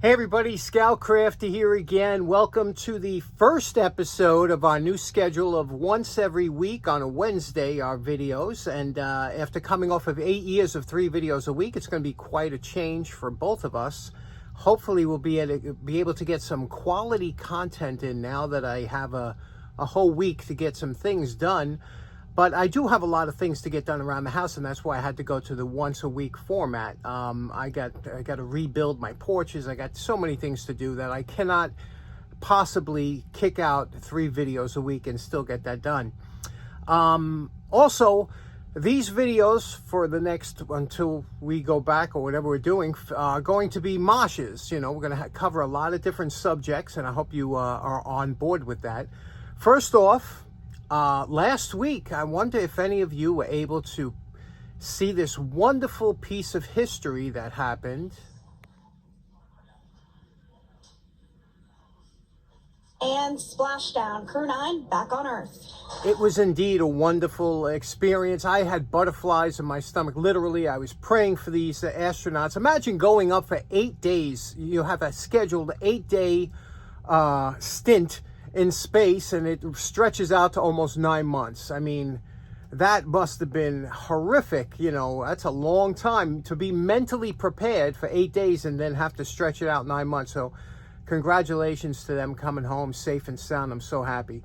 Hey everybody, Scoutcrafty here again. Welcome to the first episode of our new schedule of once every week on a Wednesday, our videos. And after coming off of 8 years of 3 videos a week, it's going to be quite a change for both of us. Hopefully we'll be able to get some quality content in now that I have a whole week to get some things done. But I do have a lot of things to get done around the house, and that's why I had to go to the once a week format. I got to rebuild my porches. I got so many things to do that I cannot possibly kick out 3 videos a week and still get that done. Also, these videos for the next, until we go back or whatever we're doing, are going to be moshes. You know, we're going to cover a lot of different subjects, and I hope you are on board with that. First off, last week, I wonder if any of you were able to see this wonderful piece of history that happened. And splashdown, Crew 9 back on Earth. It was indeed a wonderful experience. I had butterflies in my stomach. Literally, I was praying for these astronauts. Imagine going up for 8 days. You have a scheduled 8-day stint in space, and it stretches out to almost 9 months. I mean, that must have been horrific. You know, that's a long time to be mentally prepared for 8 days and then have to stretch it out 9 months. So congratulations to them coming home safe and sound. I'm so happy.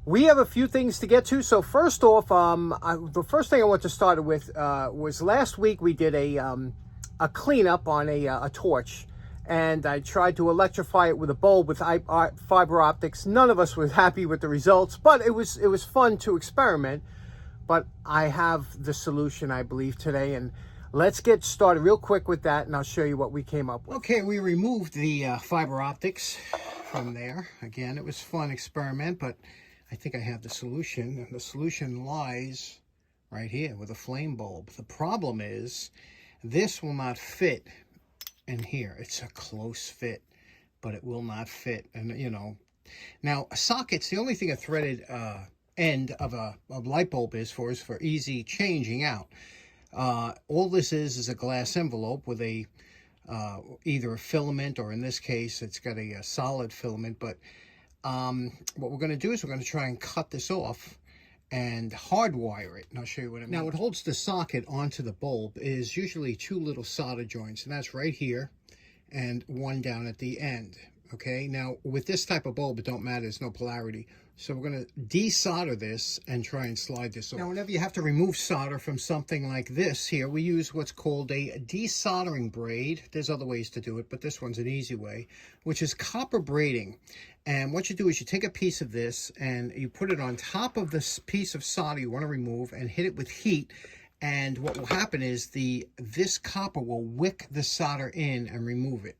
We have a few things to get to. So first off, the first thing I want to start with was last week we did a cleanup on a torch. And I tried to electrify it with a bulb with fiber optics. None of us was happy with the results, but it was fun to experiment. But I have the solution, I believe, today. And let's get started real quick with that, and I'll show you what we came up with. Okay, we removed the fiber optics from there. Again, it was a fun experiment, but I think I have the solution. And the solution lies right here with a flame bulb. The problem is this will not fit in here. It's a close fit, but it will not fit. And you know, now sockets, the only thing a threaded end of a light bulb is for easy changing out. All this is a glass envelope with a either a filament, or in this case it's got a solid filament. But what we're going to do is we're going to try and cut this off and hardwire it, and I'll show you what I mean. Now, what holds the socket onto the bulb is usually 2 little solder joints, and that's right here and one down at the end. Okay, now with this type of bulb, it don't matter, there's no polarity. So we're going to desolder this and try and slide this off. Now, whenever you have to remove solder from something like this here, we use what's called a desoldering braid. There's other ways to do it, but this one's an easy way, which is copper braiding. And what you do is you take a piece of this and you put it on top of this piece of solder you want to remove and hit it with heat. And what will happen is this copper will wick the solder in and remove it.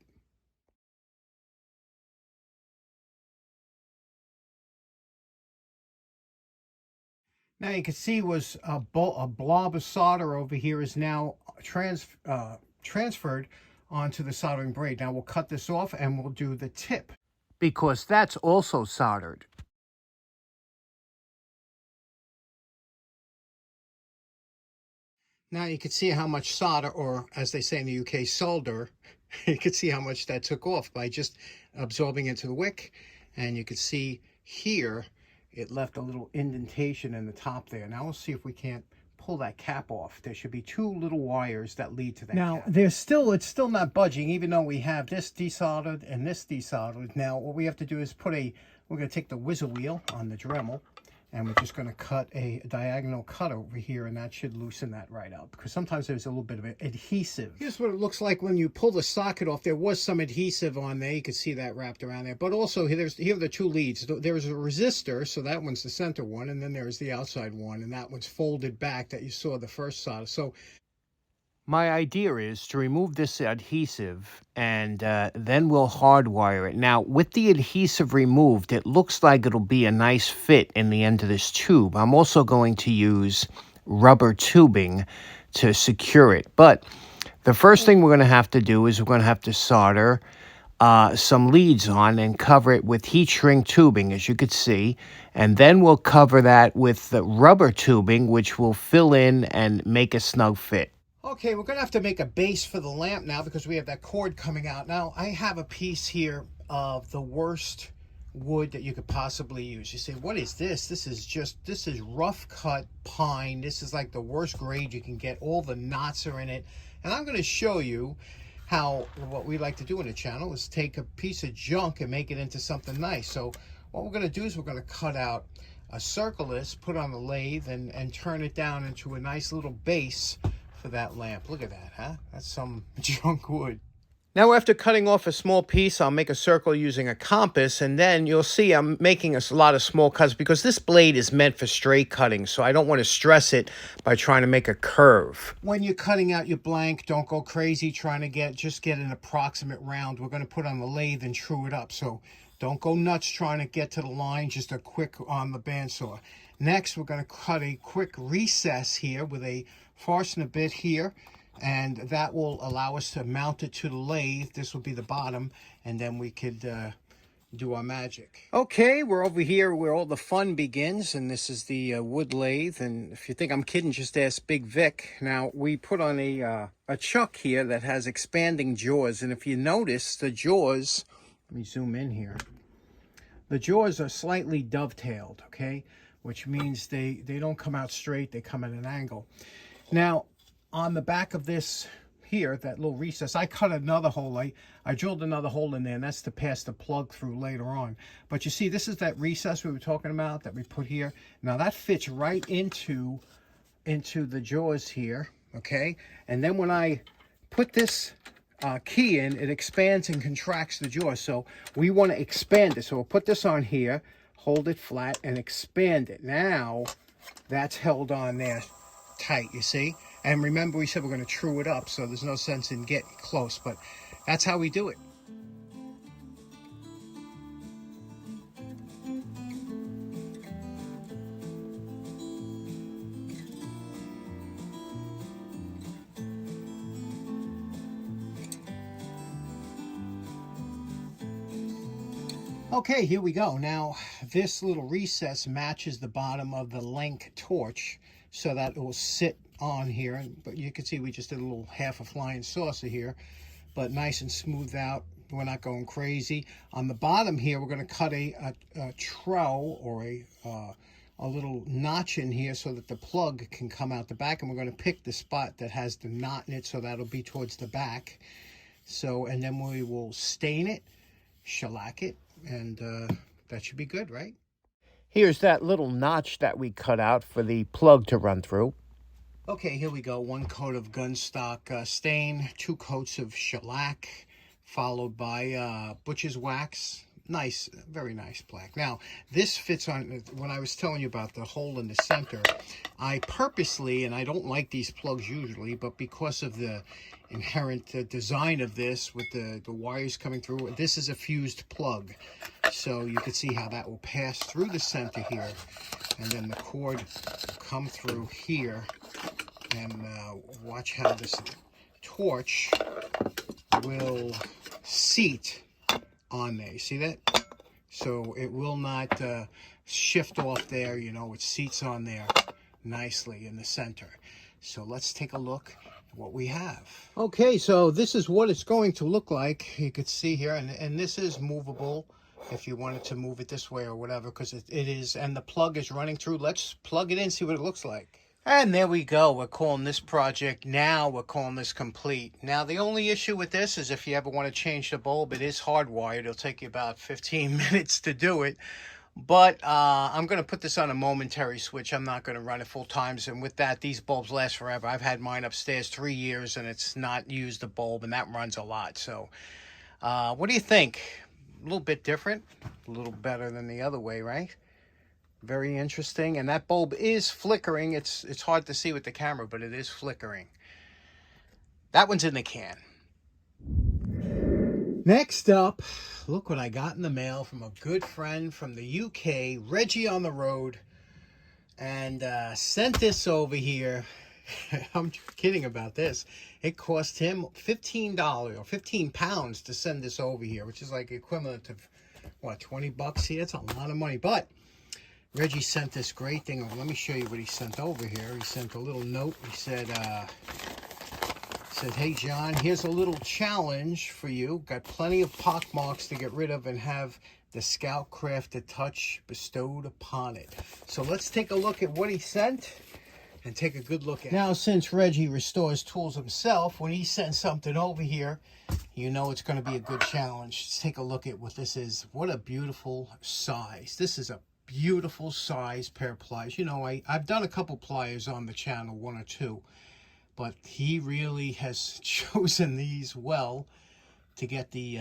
Now you can see was a blob of solder over here is now transferred onto the soldering braid. Now we'll cut this off and we'll do the tip, because that's also soldered. Now you can see how much solder, or as they say in the UK, solder, you can see how much that took off by just absorbing into the wick. And you can see here, it left a little indentation in the top there. Now we'll see if we can't pull that cap off. There should be 2 little wires that lead to that cap. Now, it's still not budging, even though we have this desoldered and this desoldered. Now, what we have to do is we're going to take the whistle wheel on the Dremel, and we're just going to cut a diagonal cut over here, and that should loosen that right out, because sometimes there's a little bit of adhesive. Here's what it looks like when you pull the socket off. There was some adhesive on there. You can see that wrapped around there. But also, here are the 2 leads. There's a resistor, so that one's the center one, and then there's the outside one, and that one's folded back that you saw the first solder. So my idea is to remove this adhesive, and then we'll hardwire it. Now, with the adhesive removed, it looks like it'll be a nice fit in the end of this tube. I'm also going to use rubber tubing to secure it. But the first thing we're going to have to do is we're going to have to solder some leads on and cover it with heat shrink tubing, as you could see. And then we'll cover that with the rubber tubing, which will fill in and make a snug fit. Okay, we're gonna have to make a base for the lamp now because we have that cord coming out. Now, I have a piece here of the worst wood that you could possibly use. You say, what is this? This is rough cut pine. This is like the worst grade you can get. All the knots are in it. And I'm gonna show you how, what we like to do in the channel is take a piece of junk and make it into something nice. So what we're gonna do is we're gonna cut out a circle this, put on the lathe, and turn it down into a nice little base for that lamp. Look at that, huh? That's some junk wood. Now, after cutting off a small piece, I'll make a circle using a compass, and then you'll see I'm making a lot of small cuts because this blade is meant for straight cutting, so I don't want to stress it by trying to make a curve. When you're cutting out your blank, don't go crazy trying to just get an approximate round. We're going to put on the lathe and true it up, so don't go nuts trying to get to the line, just a quick on the bandsaw. Next, we're going to cut a quick recess here with a Forstner bit here, and that will allow us to mount it to the lathe. This will be the bottom, and then we could do our magic. Okay, we're over here where all the fun begins, and this is the wood lathe. And if you think I'm kidding, just ask Big Vic. Now, we put on a chuck here that has expanding jaws, and if you notice, the jaws, let me zoom in here. The jaws are slightly dovetailed, okay? Which means they don't come out straight, they come at an angle. Now, on the back of this here, that little recess, I cut another hole. I drilled another hole in there, and that's to pass the plug through later on. But you see, this is that recess we were talking about that we put here. Now, that fits right into the jaws here, okay? And then when I put this key in, it expands and contracts the jaw. So we want to expand it. So we'll put this on here, hold it flat, and expand it. Now, that's held on there tight, you see? And remember, we said we're going to true it up, so there's no sense in getting close, but that's how we do it. Okay, here we go. Now, this little recess matches the bottom of the Lenk torch so that it will sit on here. But you can see we just did a little half a flying saucer here, but nice and smooth out. We're not going crazy. On the bottom here, we're going to cut a trowel or a little notch in here so that the plug can come out the back. And we're going to pick the spot that has the knot in it, so that'll be towards the back. So, and then we will stain it, shellac it, and that should be good, right? Here's that little notch that we cut out for the plug to run through. Okay, here we go. 1 coat of gunstock stain, 2 coats of shellac, followed by butcher's wax. Nice, very nice black. Now, this fits on, when I was telling you about the hole in the center, I purposely, and I don't like these plugs usually, but because of the inherent design of this with the wires coming through, this is a fused plug. So you can see how that will pass through the center here, and then the cord will come through here, and watch how this torch will seat on there. You see that? So it will not shift off there, you know, it seats on there nicely in the center. So let's take a look at what we have. Okay, so this is what it's going to look like. You could see here, and this is movable if you wanted to move it this way or whatever, because it is, and the plug is running through. Let's plug it in, see what it looks like. And there we go. We're calling this project, now we're calling this complete. Now, the only issue with this is if you ever want to change the bulb, it is hardwired. It'll take you about 15 minutes to do it. But I'm going to put this on a momentary switch. I'm not going to run it full times. And with that, these bulbs last forever. I've had mine upstairs 3 years, and it's not used the bulb, and that runs a lot. So what do you think? A little bit different, a little better than the other way, right? Very interesting. And that bulb is flickering. It's hard to see with the camera, but it is flickering. That one's in the can. Next up, look what I got in the mail from a good friend from the UK, Reggy on the road, and sent this over here. I'm kidding about this. It cost him $15 or 15 pounds to send this over here, which is like equivalent of, what, 20 bucks here? It's a lot of money. But Reggie sent this great thing. Let me show you what he sent over here. He sent a little note. He said, Said, hey, John, here's a little challenge for you. Got plenty of pock marks to get rid of and have the Scout Crafted touch bestowed upon it. So let's take a look at what he sent and take a good look at it. Now, since Reggie restores tools himself, when he sends something over here, you know it's going to be a good challenge. Let's take a look at what this is. What a beautiful size. This is a beautiful size pair of pliers. You know, I've done a couple pliers on the channel, one or two. But he really has chosen these well to get the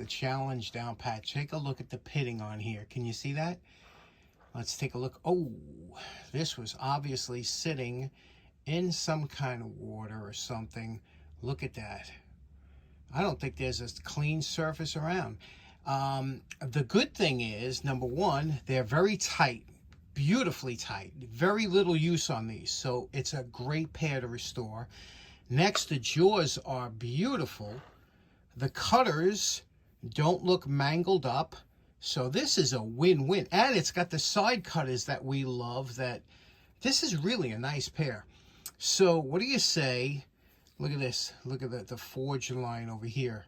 challenge down pat. Take a look at the pitting on here. Can you see that? Let's take a look. Oh, this was obviously sitting in some kind of water or something. Look at that. I don't think there's a clean surface around. The good thing is, number one, they're very tight. Beautifully tight, very little use on these, so it's a great pair to restore. Next, the jaws are beautiful. The cutters don't look mangled up, so this is a win-win. And it's got the side cutters that we love. That this is really a nice pair. So what do you say? Look at this. Look at the forge line over here.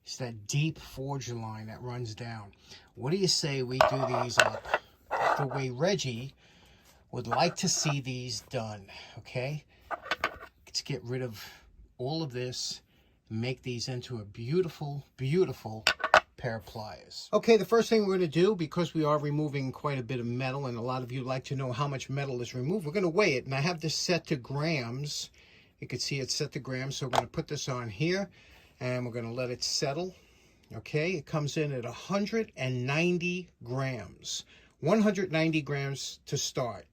It's that deep forge line that runs down. What do you say we do these up the way Reggie would like to see these done? Okay, let's get rid of all of this and make these into a beautiful, beautiful pair of pliers. Okay, the first thing we're going to do, because we are removing quite a bit of metal, and a lot of you like to know how much metal is removed, we're going to weigh it, and I have this set to grams. You can see it's set to grams, so we're going to put this on here, and we're going to let it settle. Okay, it comes in at 190 grams. 190 grams to start.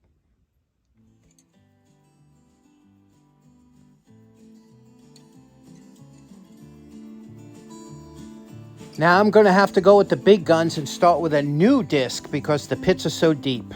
Now I'm going to have to go with the big guns and start with a new disc because the pits are so deep.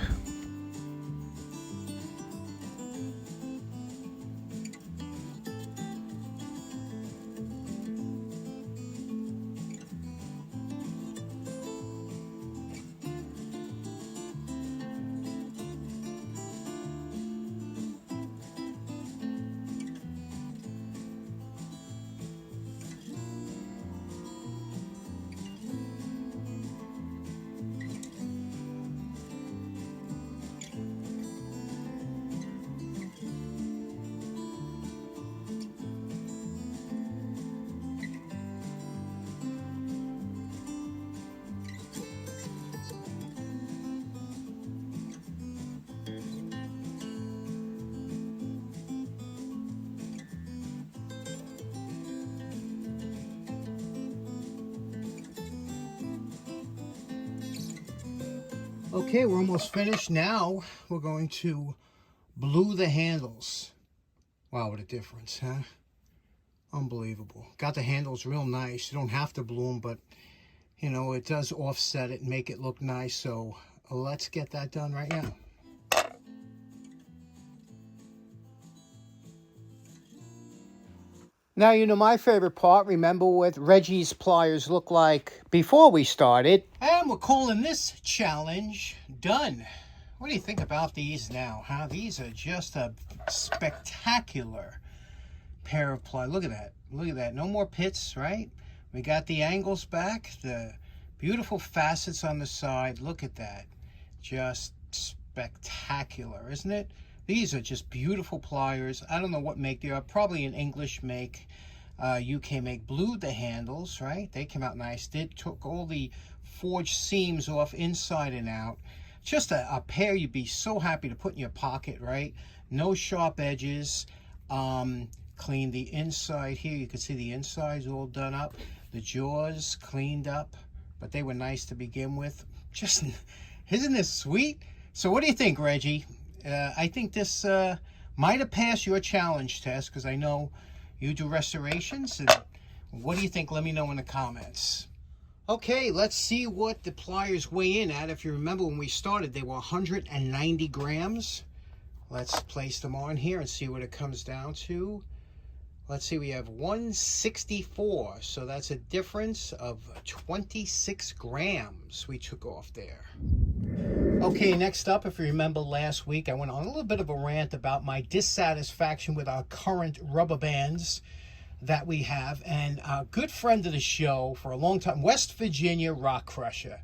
Okay, we're almost finished. Now we're going to blue the handles. Wow, what a difference, huh? Unbelievable. Got the handles real nice. You don't have to blue them, but, you know, it does offset it and make it look nice. So let's get that done right now. Now, you know, my favorite part, remember what Reggie's pliers look like before we started. And we're calling this challenge done. What do you think about these now, huh? These are just a spectacular pair of pliers. Look at that. Look at that. No more pits, right? We got the angles back, the beautiful facets on the side. Look at that. Just spectacular, isn't it? These are just beautiful pliers. I don't know what make they are. Probably an English make, UK make. Blue the handles, right? They came out nice. Took all the forged seams off inside and out. Just a pair you'd be so happy to put in your pocket, right? No sharp edges. Clean the inside here. You can see the inside's all done up. The jaws cleaned up, but they were nice to begin with. Just, isn't this sweet? So what do you think, Reggie? I think this might have passed your challenge test because I know you do restorations. And what do you think? Let me know in the comments. Okay, let's see what the pliers weigh in at. If you remember when we started, they were 190 grams. Let's place them on here and see what it comes down to. Let's see, we have 164. So that's a difference of 26 grams we took off there. Okay, next up, if you remember last week, I went on a little bit of a rant about my dissatisfaction with our current rubber bands. that we have, and a good friend of the show for a long time, West Virginia Rock Crusher.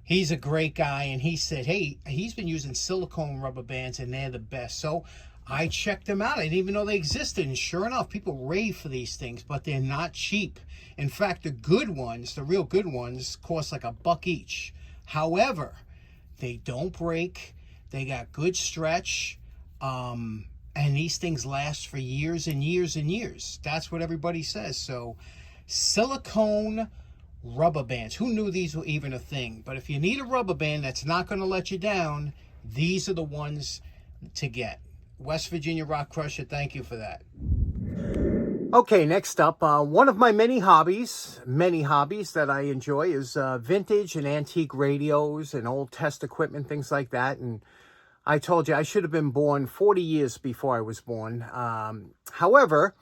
He's a great guy, and he said, hey, he's been using silicone rubber bands, and they're the best. So I checked them out. I didn't even know they existed, and sure enough, people rave for these things, but they're not cheap. In fact, the good ones, the real good ones, cost like $1 each. However, they don't break. They got good stretch. And these things last for years and years and years. That's what everybody says. So, silicone rubber bands. Who knew these were even a thing? But if you need a rubber band that's not going to let you down, these are the ones to get. West Virginia Rock Crusher, thank you for that. Okay, next up, one of my many hobbies that I enjoy is vintage and antique radios and old test equipment, things like that. And I told you I should have been born 40 years before I was born. However,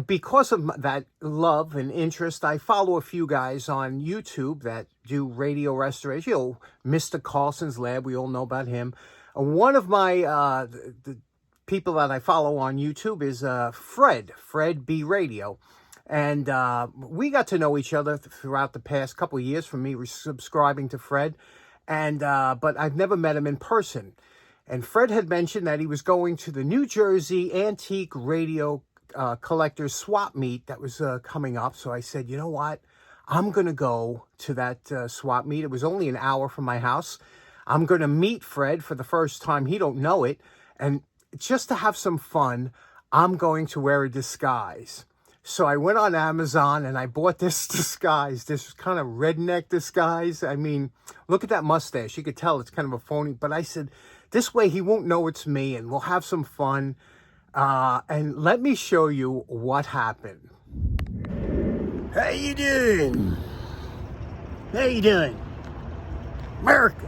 because of that love and interest, I follow a few guys on YouTube that do radio restoration. You know, Mr. Carlson's Lab, we all know about him. One of my the people that I follow on YouTube is Fred B Radio. And we got to know each other throughout the past couple of years from me subscribing to Fred. And but I've never met him in person. And Fred had mentioned that he was going to the New Jersey Antique Radio Collectors Swap Meet that was coming up. So I said, you know what? I'm going to go to that swap meet. It was only an hour from my house. I'm going to meet Fred for the first time. He don't know it. And just to have some fun, I'm going to wear a disguise. So I went on Amazon and I bought this disguise, this kind of redneck disguise. I mean, look at that mustache. You could tell it's kind of a phony. But I said, this way he won't know it's me and we'll have some fun. And let me show you what happened. How you doing? How you doing? America.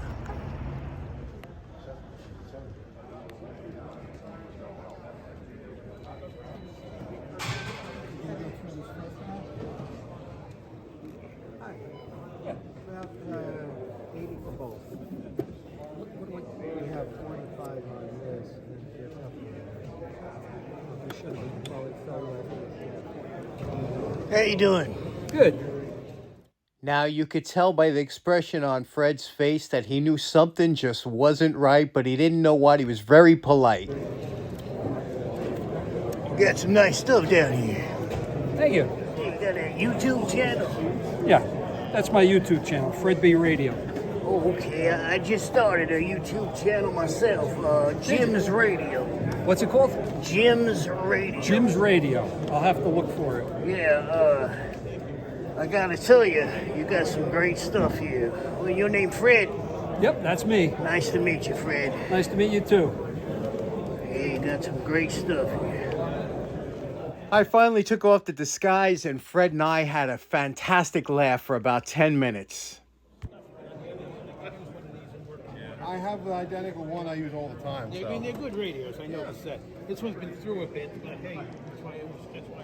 How you doing? Good. Now, you could tell by the expression on Fred's face that he knew something just wasn't right, but he didn't know what. He was very polite. You got some nice stuff down here. Thank you. You got a YouTube channel? Yeah, that's my YouTube channel, Fred B Radio. Oh, okay. I just started a YouTube channel myself, Jim's Radio. What's it called? Jim's Radio. Jim's Radio. I'll have to look for it. Yeah, I gotta tell you, you got some great stuff here. Well, your name Fred? Yep, that's me. Nice to meet you, Fred. Nice to meet you too. Yeah, you got some great stuff here. I finally took off the disguise, and Fred and I had a fantastic laugh for about 10 minutes. I have the identical one I use all the time. I mean, they're good radios. I noticed that. This one's been through a bit, but hey, that's why it was. That's why.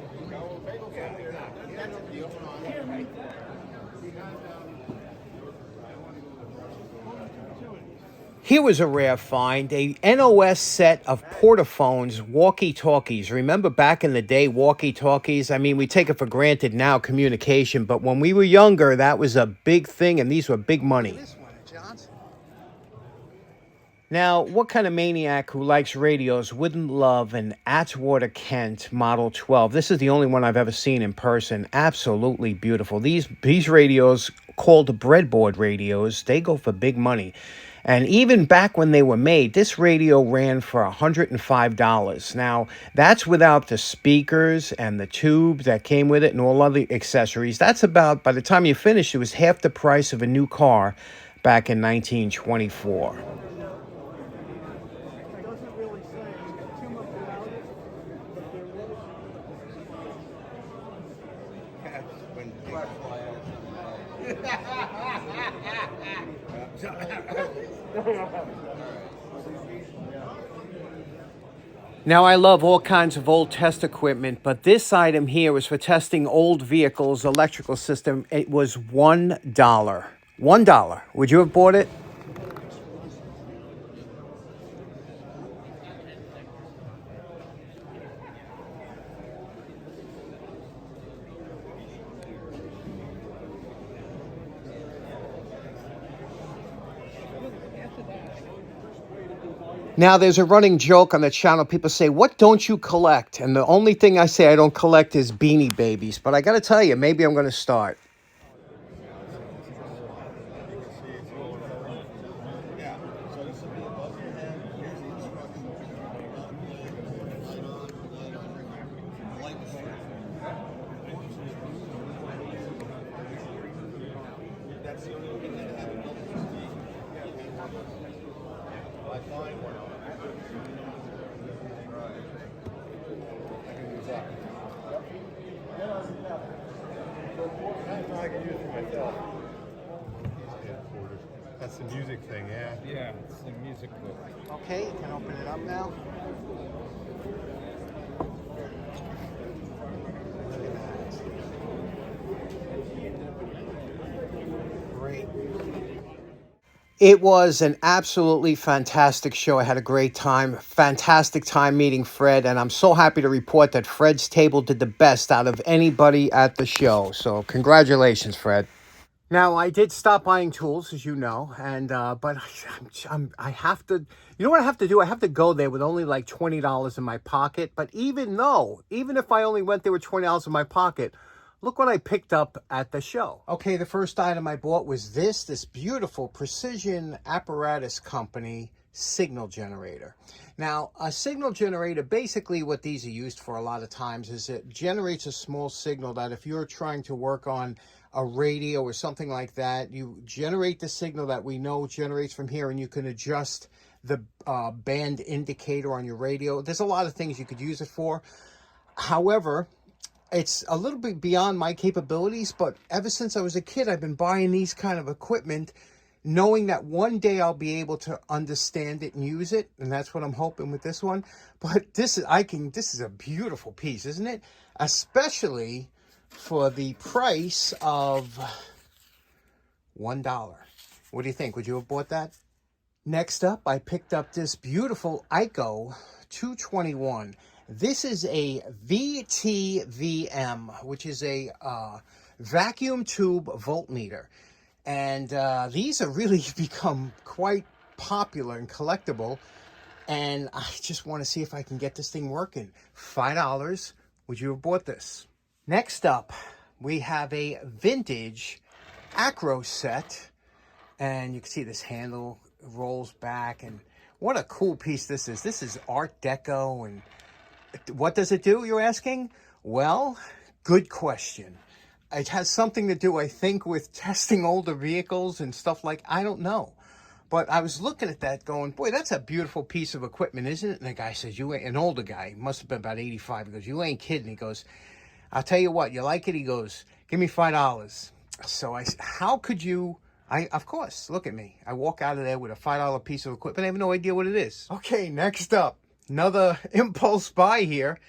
Here was a rare find, a NOS set of portaphones, walkie-talkies. Remember back in the day, walkie-talkies? I mean, we take it for granted now, communication, but when we were younger, that was a big thing, and these were big money. Now, what kind of maniac who likes radios wouldn't love an Atwater Kent Model 12? This is the only one I've ever seen in person. Absolutely beautiful. These radios, called breadboard radios, they go for big money. And even back when they were made, this radio ran for $105. Now, that's without the speakers and the tube that came with it and all other accessories. That's about, by the time you finished, it was half the price of a new car back in 1924. Now, I love all kinds of old test equipment, but this item here was for testing old vehicles, electrical system. It was $1. $1. Would you have bought it? Now, there's a running joke on the channel. People say, what don't you collect? And the only thing I say I don't collect is Beanie Babies. But I got to tell you, maybe I'm going to start. I can use it for myself. That's the music thing, yeah. Yeah, it's the music book. Okay, you can open it up now. Great. It was an absolutely fantastic show. I had a great time. Fantastic time meeting Fred. And I'm so happy to report that Fred's table did the best out of anybody at the show. So congratulations, Fred. Now, I did stop buying tools, as you know, and but I have to, you know what I have to do? I have to go there with only like $20 in my pocket. But even if I only went there with $20 in my pocket, look what I picked up at the show. Okay, the first item I bought was this beautiful Precision Apparatus Company signal generator. Now, a signal generator, basically what these are used for a lot of times is it generates a small signal that if you're trying to work on a radio or something like that, you generate the signal that we know generates from here, and you can adjust the band indicator on your radio. There's a lot of things you could use it for. However, it's a little bit beyond my capabilities, but ever since I was a kid, I've been buying these kind of equipment, knowing that one day I'll be able to understand it and use it, and that's what I'm hoping with this one. But this is a beautiful piece, isn't it? Especially for the price of $1. What do you think? Would you have bought that? Next up, I picked up this beautiful ICO 221. This is a VTVM, which is a vacuum tube voltmeter. And these have really become quite popular and collectible. And I just want to see if I can get this thing working. $5. Would you have bought this? Next up, we have a vintage acro set. And you can see this handle rolls back. And what a cool piece this is. This is Art Deco. And what does it do, you're asking? Well, good question. It has something to do, I think, with testing older vehicles and stuff like, I don't know. But I was looking at that going, boy, that's a beautiful piece of equipment, isn't it? And the guy says, you ain't, an older guy, must have been about 85. He goes, you ain't kidding. He goes, I'll tell you what, you like it? He goes, give me $5. So I said, how could you? Of course, look at me. I walk out of there with a $5 piece of equipment. I have no idea what it is. Okay, next up, another impulse buy here.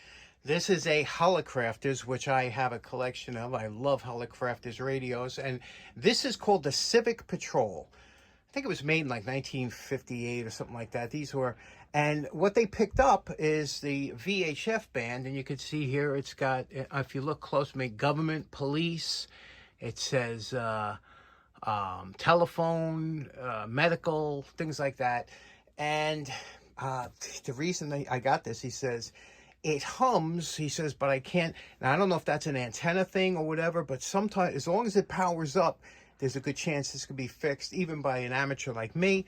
This is a Holocrafters, which I have a collection of. I love Holocrafters radios. And this is called the Civic Patrol. I think it was made in like 1958 or something like that. These were, and what they picked up is the VHF band. And you can see here, it's got, if you look close, government, police. It says telephone, medical, things like that. And the reason I got this, he says, it hums, he says, but I can't. Now, I don't know if that's an antenna thing or whatever, but sometimes, as long as it powers up, there's a good chance this could be fixed, even by an amateur like me.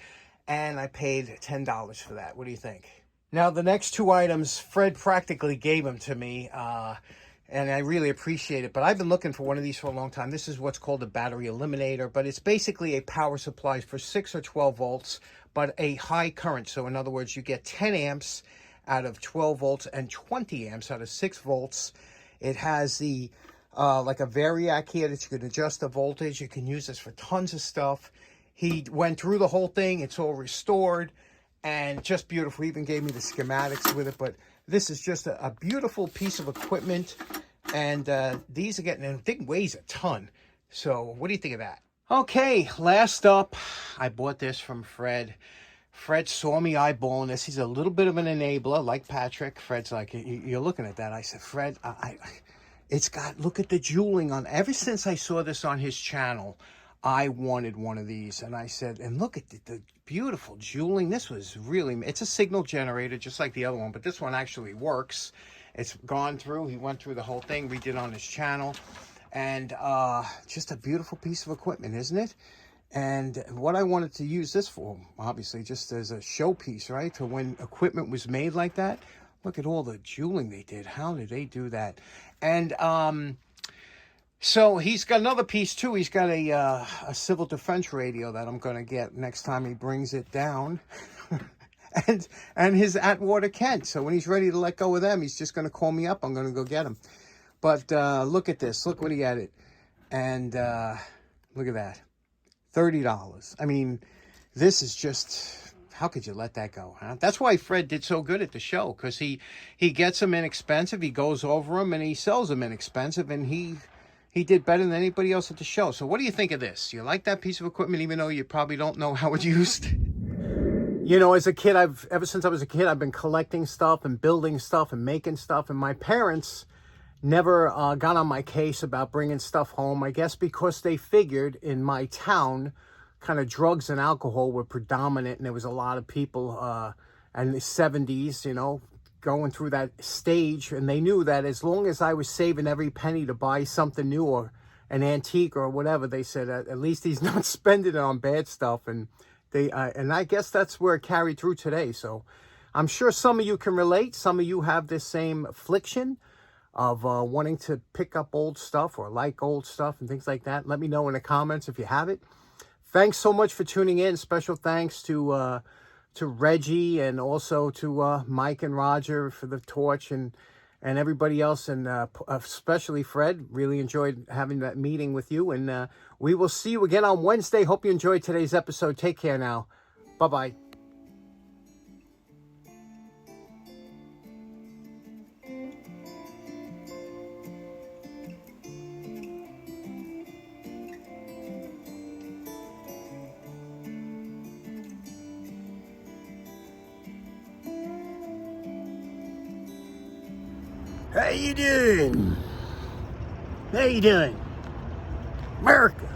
And I paid $10 for that. What do you think? Now, the next two items, Fred practically gave them to me, and I really appreciate it. But I've been looking for one of these for a long time. This is what's called a battery eliminator, but it's basically a power supply for 6 or 12 volts, but a high current. So, in other words, you get 10 amps out of 12 volts and 20 amps out of 6 volts. It has the like a variac here that you can adjust the voltage. You can use this for tons of stuff. He went through the whole thing. It's all restored and just beautiful. He even gave me the schematics with it. But this is just a beautiful piece of equipment. And these are getting, and the thing weighs a ton. So what do you think of that? Okay, last up, I bought this from Fred. Fred saw me eyeballing this. He's a little bit of an enabler, like Patrick. Fred's like, you're looking at that. I said, Fred, it's got, look at the jeweling on. Ever since I saw this on his channel, I wanted one of these. And I said, and look at the beautiful jeweling. This was really, it's a signal generator just like the other one, but this one actually works. It's gone through. He went through the whole thing, redid on his channel. And just a beautiful piece of equipment, isn't it? And what I wanted to use this for, obviously, just as a showpiece, right? For when equipment was made like that. Look at all the jeweling they did. How did they do that? And so he's got another piece too. He's got a civil defense radio that I'm going to get next time he brings it down. and his Atwater Kent. So when he's ready to let go of them, he's just going to call me up. I'm going to go get him. But look at this. Look what he added. And look at that. $30. I mean, this is just... How could you let that go, huh? That's why Fred did so good at the show, because he gets them inexpensive, he goes over them, and he sells them inexpensive, and he did better than anybody else at the show. So what do you think of this? You like that piece of equipment, even though you probably don't know how it's used? You know, as a kid, ever since I was a kid, I've been collecting stuff and building stuff and making stuff, and my parents never got on my case about bringing stuff home, I guess because they figured in my town, kind of drugs and alcohol were predominant, and there was a lot of people in the 70s, you know, going through that stage, and they knew that as long as I was saving every penny to buy something new or an antique or whatever, they said at least he's not spending it on bad stuff. And they and I guess that's where it carried through today. So I'm sure some of you can relate. Some of you have this same affliction of wanting to pick up old stuff or like old stuff and things like that. Let me know in the comments if you have it. Thanks so much for tuning in. Special thanks to Reggie, and also to Mike and Roger for the torch, and everybody else, and especially Fred. Really enjoyed having that meeting with you, and we will see you again on Wednesday. Hope you enjoyed today's episode. Take care now. Bye-bye. How you doing? How you doing? America.